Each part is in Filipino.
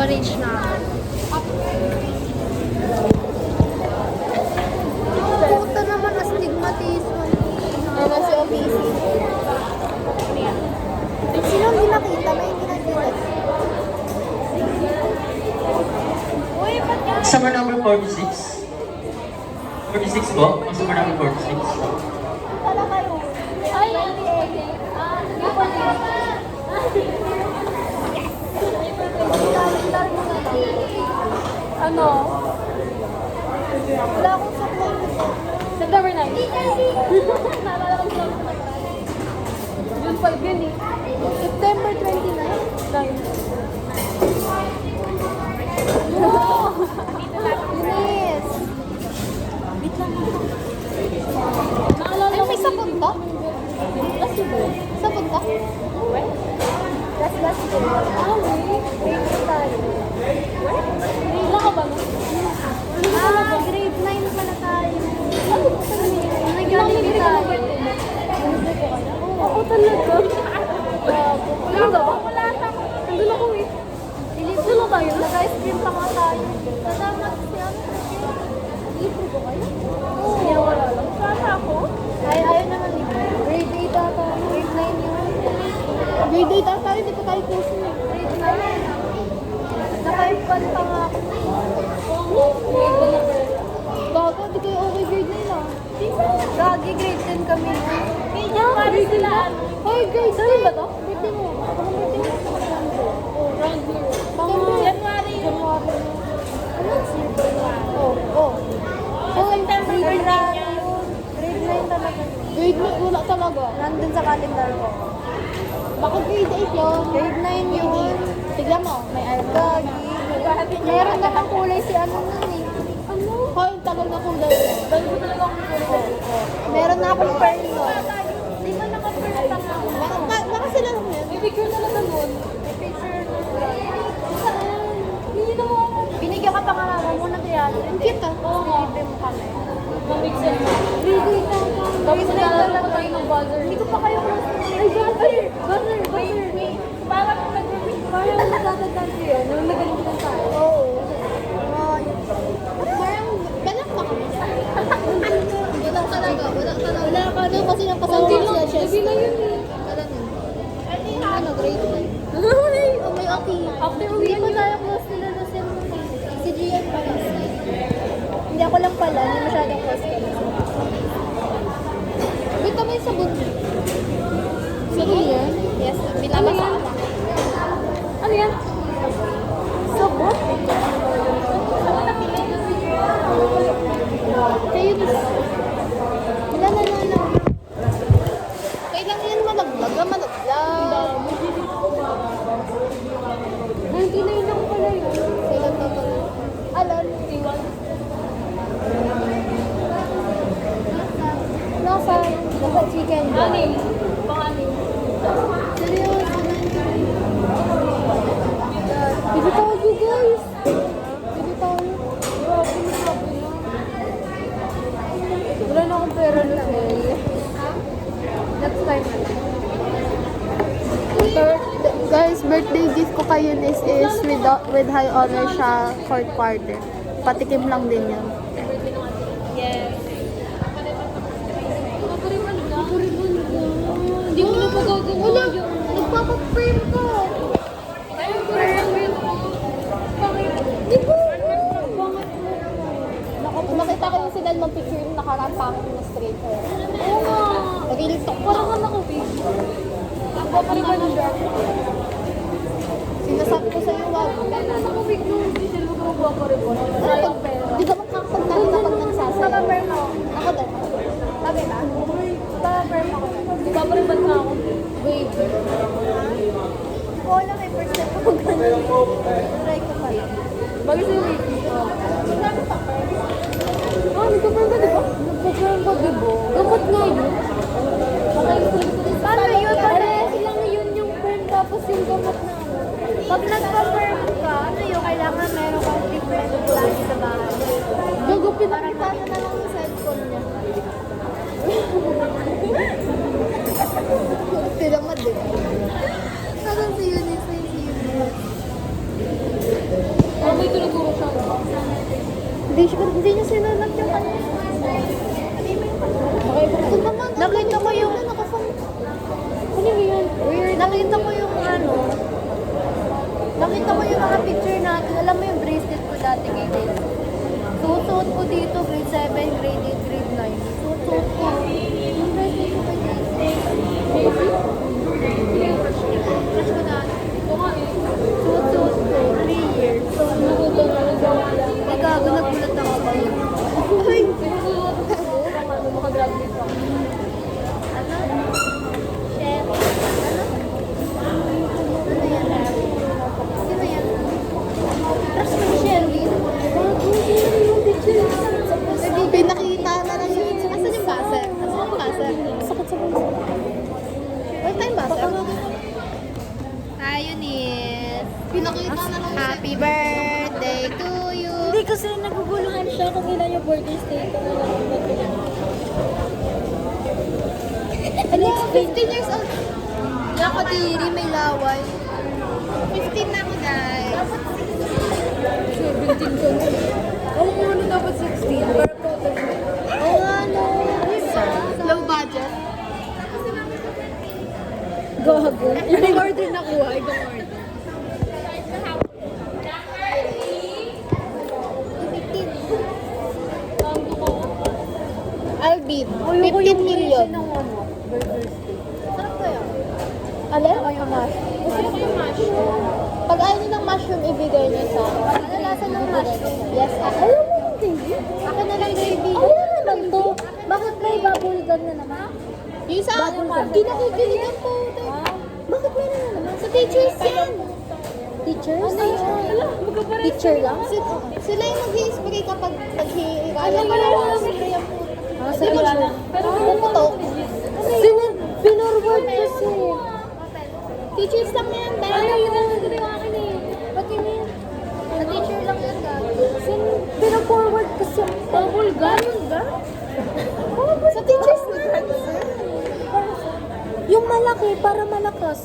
Na-reach na ako. Puta naman, astigmatism. Ano si obese? Sino hindi nakita? May hindi nakita. Summer number 46. 46 po? O summer number 46? Pala kayo. Ay, Ano? wala akong support. September 9. Naalala ko siya. June 5 yun eh. September 29. 9. Yes. Naalala Ay, may sapon ka? Kasi ba? Sapon ka? Last ko. Ah, wait. Wait tayo. Grade lang ka ba? Grade 9 pala tayo. Ano ba sa nila? Nag-jollibee tayo. Oo talaga. Wala ba? Wala na. Nandun ako eh. Nandun na tayo? Nag-ice cream pa nga tayo. Kasama si ano? Libre ba kayo? Oo. Kaya wala lang. Sana ako? Ay, ayaw naman eh. Grade 8 ata. Grade 9 yun. Grade 8 ata. Hindi pa tayo puso eh. Grade 9. Naka-F1 pa nga ako. Bago, di kayo okay grade 9 ah. Gagi, grade 10 kami. January sila. Hoy, grade 9 ba to? Birthday mo. Baka birthday mo. Oh, round year. January. Oh. September grade 9 yun. Grade 9 talaga. Grade 9, wala talaga. Nandun sa calendar ko. Baka grade 8 yun. Grade 9 yun. Tignan mo, may iPad. Gagi. Meron naman kulay si ano nun eh. Ano? Hoy, tagal na kulay. Dahil ko talaga akong kulay. Meron na akong pearl nun. Di ba naka-first lang ako? Baka sila lang yan. May picture talaga nun. May picture. Saan? Hindi na mo. Binigyan ka pa nga naman muna kaya. Ang cute ah. Oo nga. Libre mo kami. Mamix yan. Grade 8 ako. Tapos nalala ko tayo ng buzzer. Hindi ko pa kayo close na Ay, buzzer. Wait. Parang natatandaan ko yun. Nung nagalintan tayo. Oo. Parang balak pa kami. Wala talaga. Wala ka doon kasi nang kasama ko sila siya. Sabi na yun eh. Ano, grade 9? Oh, may okay. After uwi pa tayo close nila na si Gian pala. Hindi ako lang pala, hindi masyadong close ka na. Wait, tama yung sabon. Sabon yan? Yes, Ano binabasa yan? ka. Ano yan? Sabon? Sabon na pili. Kayo gusto. Wala. Kailangan yan malaglag. Hindi na yun lang pala yun. Kailan na pala? Alam, iwan. Nasa chicken. Anim. Pang-anim. Seryoso. Bili tayo guys. Bili tayo. Wala na akong pera na eh. Next time na lang. Guys, birthday gift ko kay Eunice is with high honor siya fourth quarter. Patikim lang din yan. Yes. Hindi ko na pa gagawa yun. Nagpapa-frame ka. Ayun, frame. Di ba? Nakita ko yung sila ng picture yung nakarampakit na straight hair. Oo nga. Nag-iltok ko. Parang ka nakabig. Nagpapariban ng drag. Sinasabi ko sa'yo, wag. Nakabig nung hindi sila magpapa-report. Ano pag, di ka makakapagdali kapag nagsasayaw. Naka-firm ako. Ako din. Sabi na? Naka-firm ako. Nagpapariban na ako. Wait. Oo lang, may percent ako ganun. Try ko pala. Bagay sa'yo, wait. Sabi pa, Nagpapariban ka, di ba? Nagpapariban ka, di ba? Gamot nga yun. paano yun? Parehas lang yun yung firm tapos yung gamot na ano. Pag nagpa-firm ka, ano yun? Kailangan meron kang different plan sa bahay. Gagupit Para paano na lang yung cellphone niya. Tinamad eh. Nasaan si Eunice? Si Eunice. Hindi niya sinunod yung ano. Ito naman, nakita ko yung... Ano yun? Weird. Nakita ko yung ano. Nakita ko yung mga picture natin. Alam mo yung bracelet ko dati kay Del. Suot ko dito, grade 7, grade 8, grade 9. Suot ko. Yung bracelet ko kay Del. Crush ko dati. Suot ko. 3 years. So, ay gago, nagulat ako. Ay! Makagraduate ako. Ano? Shit. Ano yan? Sino yan? Crush mo ni Sherwin? Pinakita na lang yun. Asan yung buzzer? Asan yung buzzer? Sakit sa bunso. Wala tayong buzzer? Ayun is. Pinakita na lang. Happy birthday to you. Hindi kasi naguguluhan siya kung ilan yung birthday stay ko. Ano? 15 years old. Ako diri, may laway. 15 na ako, guys. Dapat 17 ko na. Alam mo ano dapat 16? Pero Oo nga, no. Low budget. gago. Ibang order na kuha, ibang order. 15. Alvin, 15 million. Sarap kaya? Alin? Ako yung mushroom. Gusto ko yung mushroom. Pag ayaw niyo ng mushroom, ibigay niyo sa akin. Ano lasa ng mushroom? Yes, ako. Alam mo hindi? Ako na lang baby. Ano naman to? Bakit may bubble gum na naman? Yung sa akin, Bubble gum. hindi nakikiligan po. Bakit meron na naman? Sa teachers yan. Teachers? Ano yan? Teacher lang? Sila yung mag-i-spray kapag nag-i-iraya. Ano Wala yun? lang spray ang puto. Ah, Di ba siya? Pero pumutok. Pinorward kasi. Teachers lang yan. Ano Dahil yun? Ano yung akin eh? Ba't yun yun? sa teacher lang yan. Pinaforward kasi. Bubble gum? Sa teachers na. Yung malaki para malakas.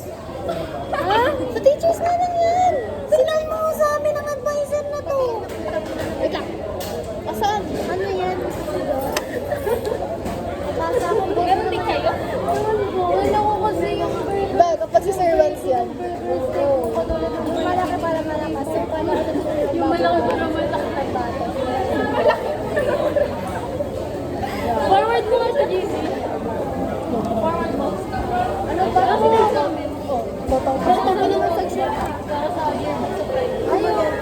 Ha? Sa teachers na lang yan. Sinabi mo sa amin ang advisor na to. Wait lang. Saan? Ano yan? Nasa akong book. Meron din kayo? Wala ko kasi yung Ba, kapag si Sir Vance yan. yung malaki para malakas. Yung malaki para malakas. Forward mo nga sa GC. Forward mo. Ano ba? Ano ba? Botong ko naman sa siya. Para sa audience. Ayun.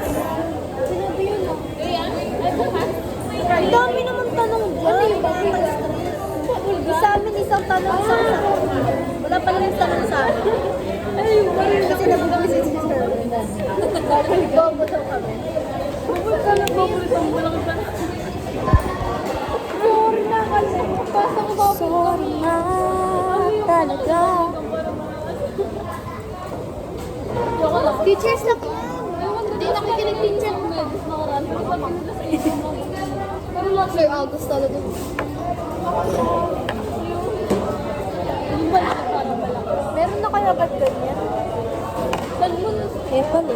Sinabi yun lang. Ay, bukas. Ang dami naman tanong dyan. Ano yung sa amin isang tanong sa wala pa naman tanong sa amin. Ay, yung baril. Kasi nag-visit si Sir Vance. Bobo daw kami. Bubul ka lang, bubul ka. Walang ka na. Sorry na kasi. Pasa ko bubul ka. Sorry na talaga. Joke lang. Teachers lang yan. Hindi nakikinig teacher. Sir August talaga. Meron na kaya ba't ganyan? Eh, pala.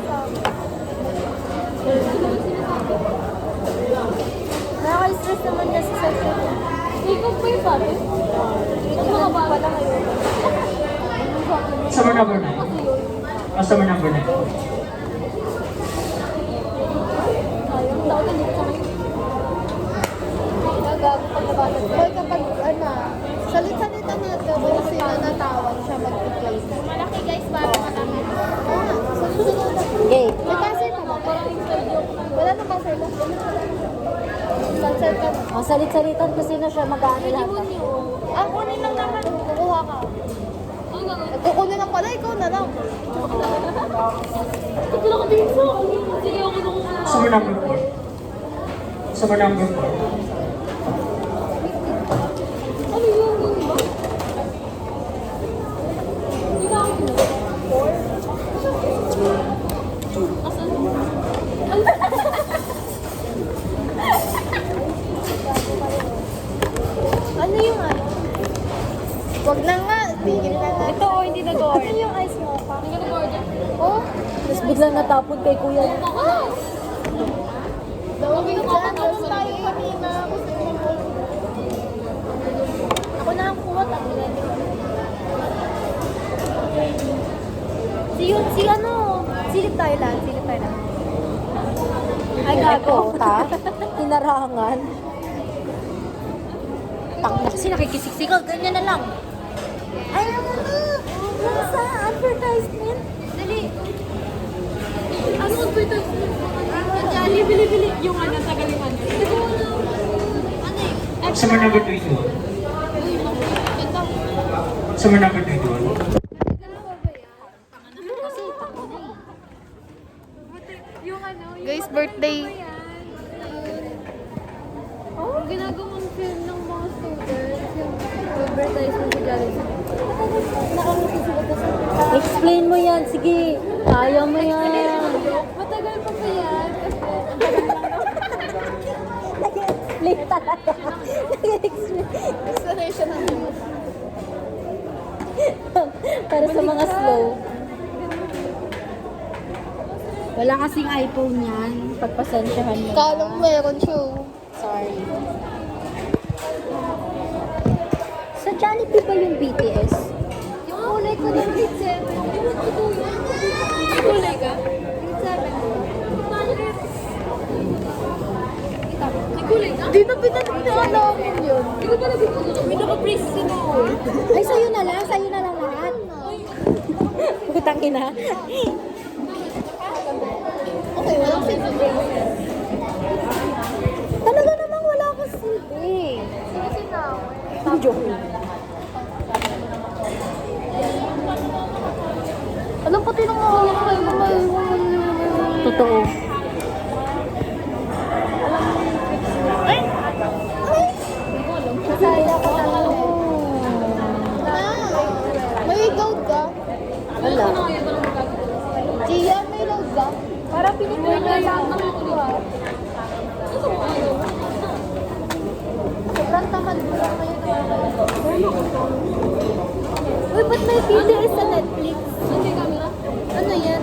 Nakaka-stress naman niya sa session. Ikaw pa yung sabi? Ano ba pala ngayon? Customer number 9. Customer number 9. Ayun, daw na dito kami. Nagago pag nabasa. Hoy, kapag salit-salita natin kung sino natawag siya mag-play. Malaki guys, para matami. Oo nga, sunod-sunod na. Okay. May buzzer pa ba? Parang inside joke. Wala nang buzzer ba? Buzzer ka na. Oh, salit-salitan ko sino siya mag-ano lahat. Ah, kunin lang naman. Kukuha ka. Kukunin lang pala, ikaw na lang. Ito lang dito. Sige, ako nung... Customer number 4. Customer number 4. Ano yun? Yun ba? Hindi na ako. Asan? Ano yung ano? Wag na nga. Tigil na na. Ito, hindi na to. Ano yung ice mocha? Hindi ka nag-order. Oh? Tapos biglang natapon kay kuya. Ganun tayo kanina. Ako na ang kuha, tapos si ano, silip tayo lang. Ay, gago, ta? Hinarangan. Tangina kasi nakikisiksigaw, ganyan na lang. Ay, ano na? Sa advertisement? Dali. Ano advertisement? Bili. Yung ano, tagaliman. Customer number 21. Customer number 21. Guys, birthday. Oh, ginagawang film ng mga students. Yung advertisement sa Jollibee. Nakangiti sila kasi. Explain mo yan, sige. Kaya mo yan. Matagal pa ba yan? Nag-explain talaga. Nag-explain. Explanation ng Para sa mga slow. Wala kasing iPhone yan. Pagpasensyahan mo. Kala mo meron siya. Sorry. Sa Jollibee ba yung BTS? Yung kulay ko ng grade 7. Kulay ka? Grade 7. Kulay ka? Di na pinag-aalaman yun. Di ko talaga may naka-brace sila. Ay, sa'yo na lang lahat. Putang ina. Okay, walang silbi. Talaga namang wala kang silbi. Kasi na. Ang joke. Alam pati nung mga Totoo. Masaya ko na. May load ka? Wala. Gia, may load ka? Para pinipili na lang ang ito. Sobrang tamad mo lang kayo. Uy, ba't may PDS sa Netflix? Hindi camera? Ano yan?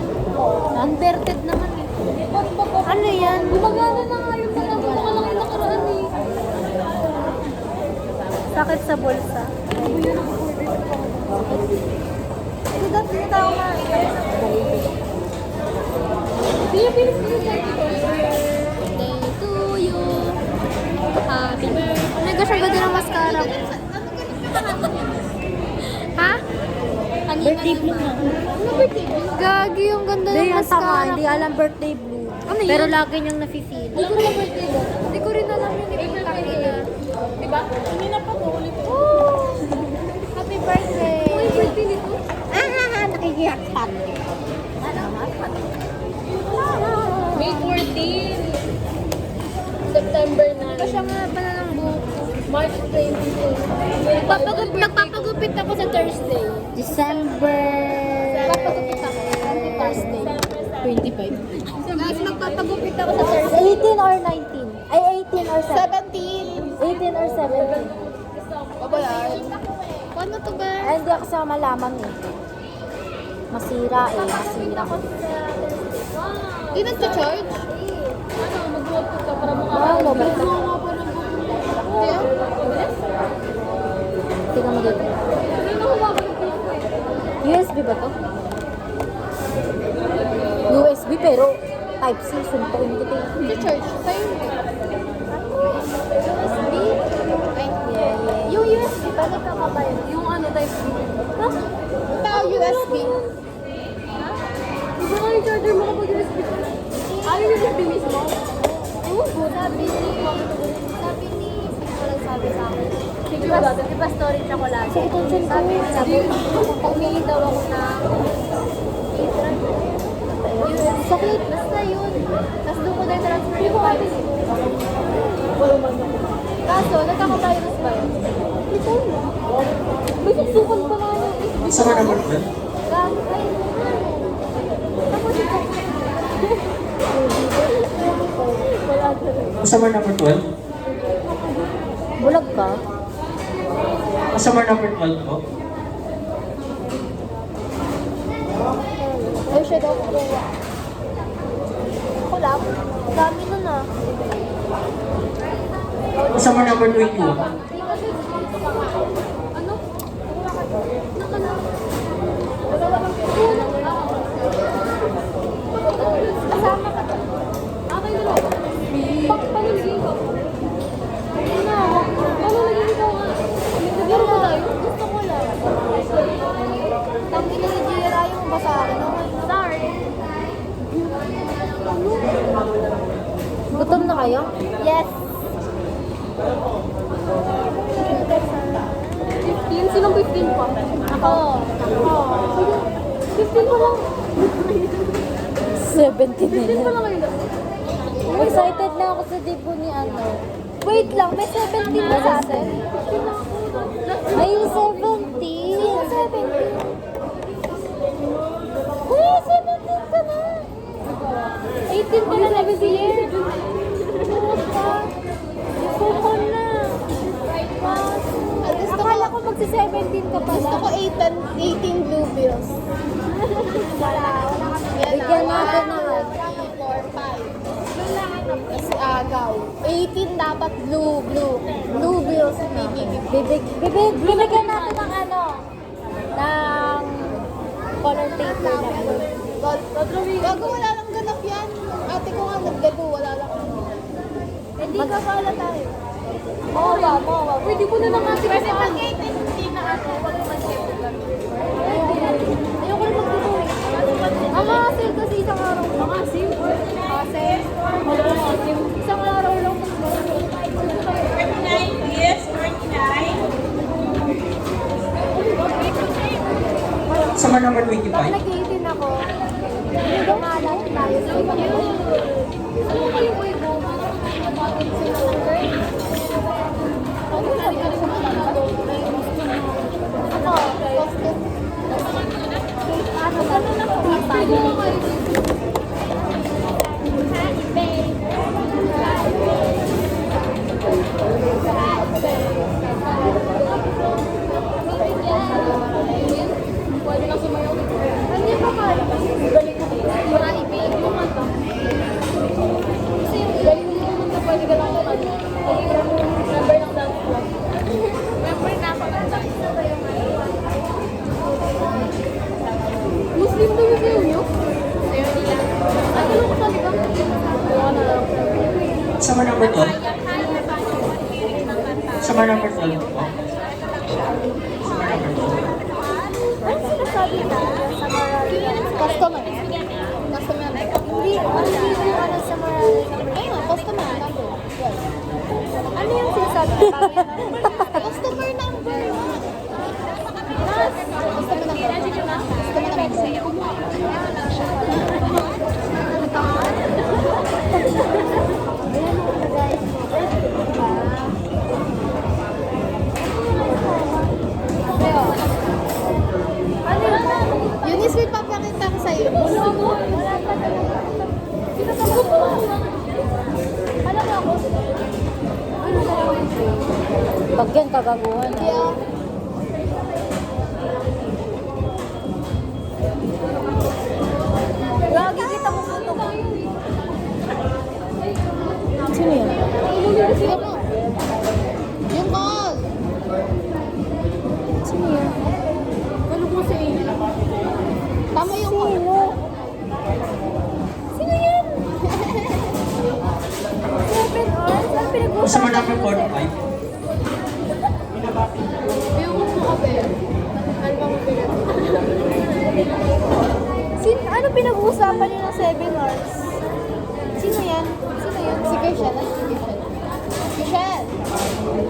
Unverted naman eh. Ano yan? Gumagana na nga yung mga lang yung nakaraan eh. Sakit sa bulsa. Ito dapat yung tao nga. Birthday to you. Happy birthday. Nag-asyaga din ang mascara. Ha? Birthday blue na. Ano birthday blue? Gagi, yung ganda Hindi, ng ang tama. mascara. Hindi alam birthday blue. Ano yun? Pero lagi niyang nafe-feel. Hindi ko na birthday blue. Hindi ko rin alam yun. Diba? Hindi na pa ko ulit. Happy birthday. May birthday nito? Nakikiyak-pat. May 14. September 9. Ito siya nga pala ng buhok. March 22. Nagpapagupit ako sa Thursday. December Nagpapagupit ako. Thursday. 25. Guys, magpapagupit ako sa Thursday. 18 or 19? Ay, 18 or 17. 18 or 17? Babayaan. Paano to ba? Ay, hindi ako sa malamang eh. Masira eh, masira. Di nagcha-charge? Ano, mag-work ka para Wow, mobile ka. Kaya? Tingnan mo dito. USB ba to? USB pero Type-C, suntukin kita eh. Nagcha-charge? Sa'yo hindi. USB? Ay, yung USB, balik ka pa ba yun? Yung ano, Type-C? Ha? Tao USB. Iba nga yung charger mo kapag USB. Ah, yung USB mismo? Oo, sabi ni, walang sabi sa akin. Di ba storage ako lagi? Sabi pag humingi daw ako na sakit, basta yun. Tapos doon ko na transfer yung files. Kaso, nagkakavirus ba yun? Ito mo. May susukan pa nga yun. Customer number 12. Ay, tapos ito. Wala ka rin. Customer number 12. Bulag ka? Customer number 12 po. Ay, siya daw kukuha. Ako lang. Dami nun ah. Customer number 21. Ano? Kasama ka to. Akin na lang. Panunigin ko. Ano na? Panunigin ko nga. Nagbiro ko tayo. Gusto ko lang. Tangin na ni Gia, ayaw mo ba sa akin? Sorry. Gutom na kayo? Yes. 15? Sinong 15 pa? Ako. 15 pa lang. 17 na 15 pa yan. lang kayo. Excited na ako sa debut ni ano. Wait lang, may 17 na sa atin? Ay, yung 17! Yung 17. Kuya, 17 ka na! 18 pa na next year. Gusto na. Akala ko magsi-17 ka pa. Gusto ko 18 blue bills. Wala kami yan. Bigyan natin ng 4, 5. Kasi agaw. 18 dapat blue bills. Bibigyan natin ng ano, ng color paper na blue. Gago, wala lang ganap yan. Ate ko nga naggago, wala lang. Hindi ka pala tayo. Mowa. Pwede ko na lang natin Kasi kasama. pag 18 na ako, wag naman siya. Ayoko na magtuloy. Ang hassle kasi isang araw. Ang asim. Hassle? Isang araw lang. Customer number Pag 25. nag-18 ako, lumalat tayo sa ibang Ano kayo boy mo? Pwede na sumayaw. Ano yung pakala? Galing ko. Maibig. Kumanta. Kasi yung galing mo naman na pwede ka lang kumanta. Number ng dance club. Remember na ako ng dance. Muslim daw yung sayo nyo? Sayo nila. Ay, ano ko talaga? Gawa na lang. Customer number 12. Customer number 12 po. Customer number 12. Ano sinasabi na sa Marari? Customer. Customer. Hindi yung ano sa Marari. Ayun, customer number. Ano yung sinasabi na? Customer number. Customer number. Customer number. Eunice, may papakita ko sa'yo. Wala pa talaga. Alam mo ako? Ano talaga yun? Pag yan, kagaguhan. Hindi ah. Lagi kita mo po ito. Sino yan? Sige mo. Yung call. Sino yan? Ano po sa inyo? Tama yung call. Sino? Sino yan? 7 hours? Ang Customer pinag-uusapan number 45. Yung mo kape. Ano ba mo pinag? Ano pinag-uusapan niyo ng 7 hours? Sino yan? Sino yan? Si Christian. Ano si Christian? Christian!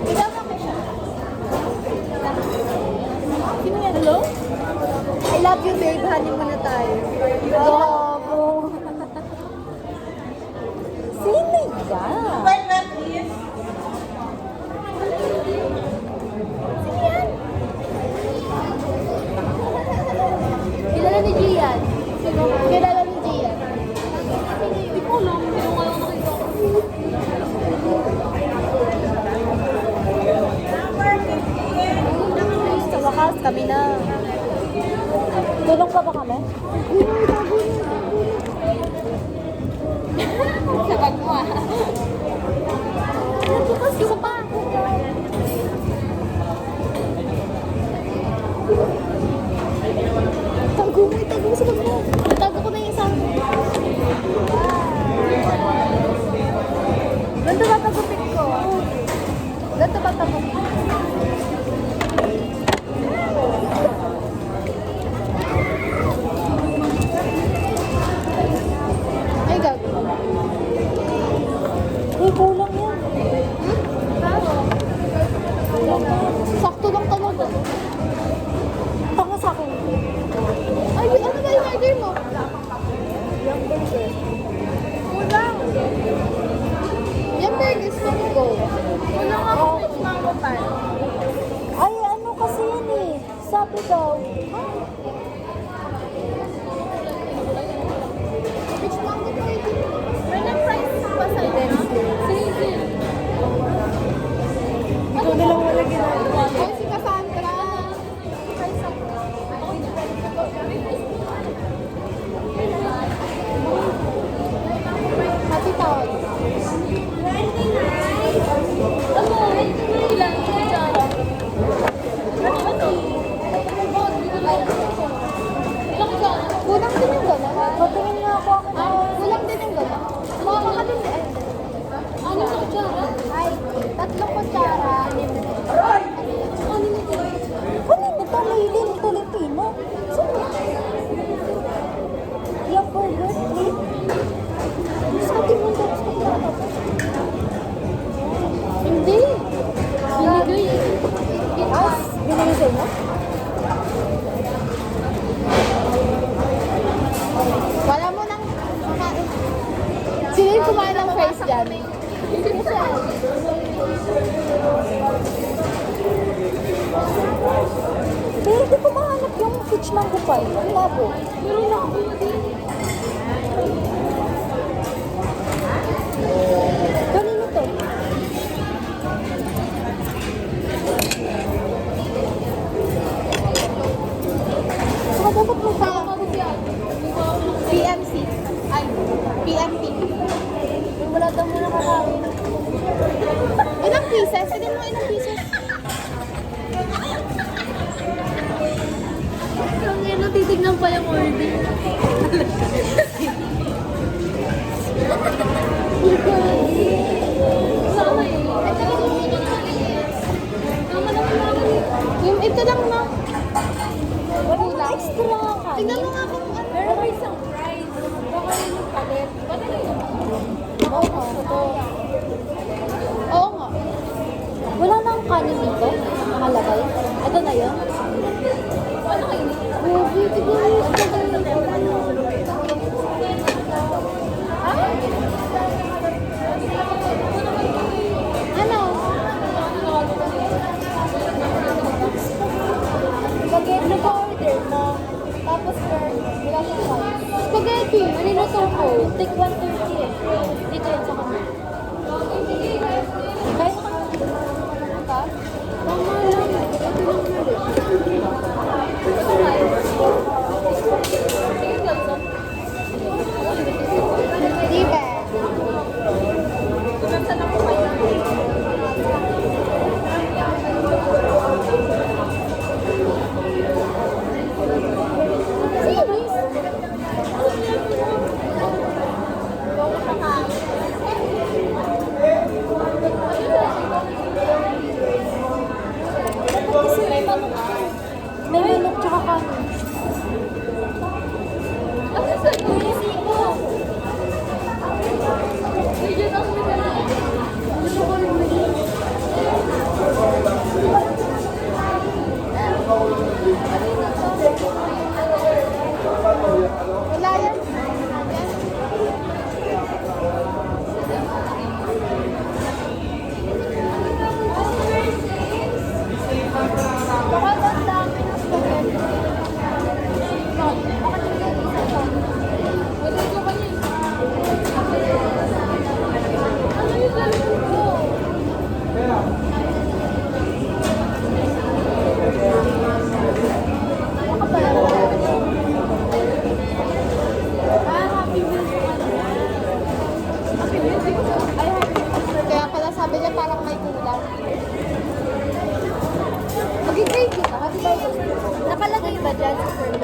Ikaw ka, Christian. Sino yan? Hello? I love you, babe. Hanin mo na tayo. Gago. Sino yan? Kilala ni Gian. Kilala ni Gian. Hindi ko alam. Hindi ko alam nakita ko. Sa wakas, kami na. Tulong pa ba kami? Sa bag mo ah. Isa pa. Tago mo, itago mo sa bag mo. Itago ko na yung isang. Ganito ba tagupit ko? Ganito ba tagupit? Ay, gago. Eh, kulang yan. Sakto lang talaga. Tanga sa akin. Ay, ano ba yung order mo? Yung burger. Kulang. Yung burgers mo go. Kulang ako sa mango pan. Ay, ano kasi yan eh. Sabi daw. Which mango pa ito? May na-price pa sa ito. Sige. Ikaw nilang wala ginagawa. Ay, si Cassandra. Price ako. Happy tawag. Kulang din yung gano'n. Patingin nga ako ako. Kulang din yung gano'n. Mama ka din eh. Ano sa kutsara? Ay, 3 kutsara. Kanina ito, Laylin, Tolentino. Saan yan? Yung burger, please. Sa ating mundo, gusto ko na ito. Hindi. Binigay eh. As, binigay sa inyo? Wala mo nang kumain. Sino yung kumain ng fries dyan? Sino siya? Eh, hindi ko mahanap yung peach mango pie. Ang labo. Meron na ako din. Kanino to? Saka dapat mo pa. PMC. Ay, PMP. Wala daw muna kakain. Ilang pieces? Sige mo ilang pieces. Ang ino, titignan pa yung order. Sama eh. Tama naman naman eh. Yung ito lang na. Wala extra kanin. Tingnan mo nga kung ano. Pero may isang prize. Baka yun yung palit. Baka na yun. Oo nga. Wala na ang kanin dito. Nakalagay. Ito na yun. Ano kayo? Grabe, tignan mo. Ang tagal na ito. Ano? Spaghetti pa order mo. Tapos wala siyang kanin. Spaghetti. Kanino to po? Take 130 eh. Dito yun sa kanya. Kahit ka? Tama lang. Ito lang ulit. Di ba?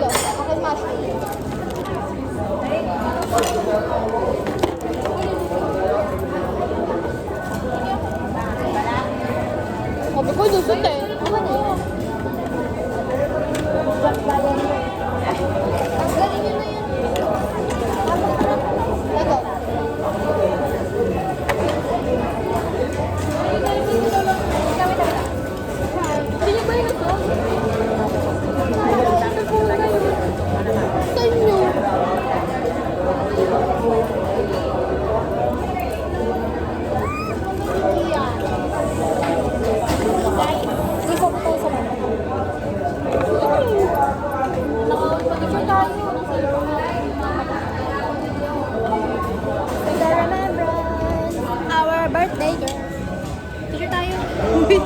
Ikaw, ako mushroom. Sabi ko, lusot eh. Ako na yun. Ang galing yun na yun. Ito. Sino ba yun ito? Sa inyo. Hindi ko tayo sa mga. Picture tayo. The remembrance, our birthday girl. Picture tayo. Wait.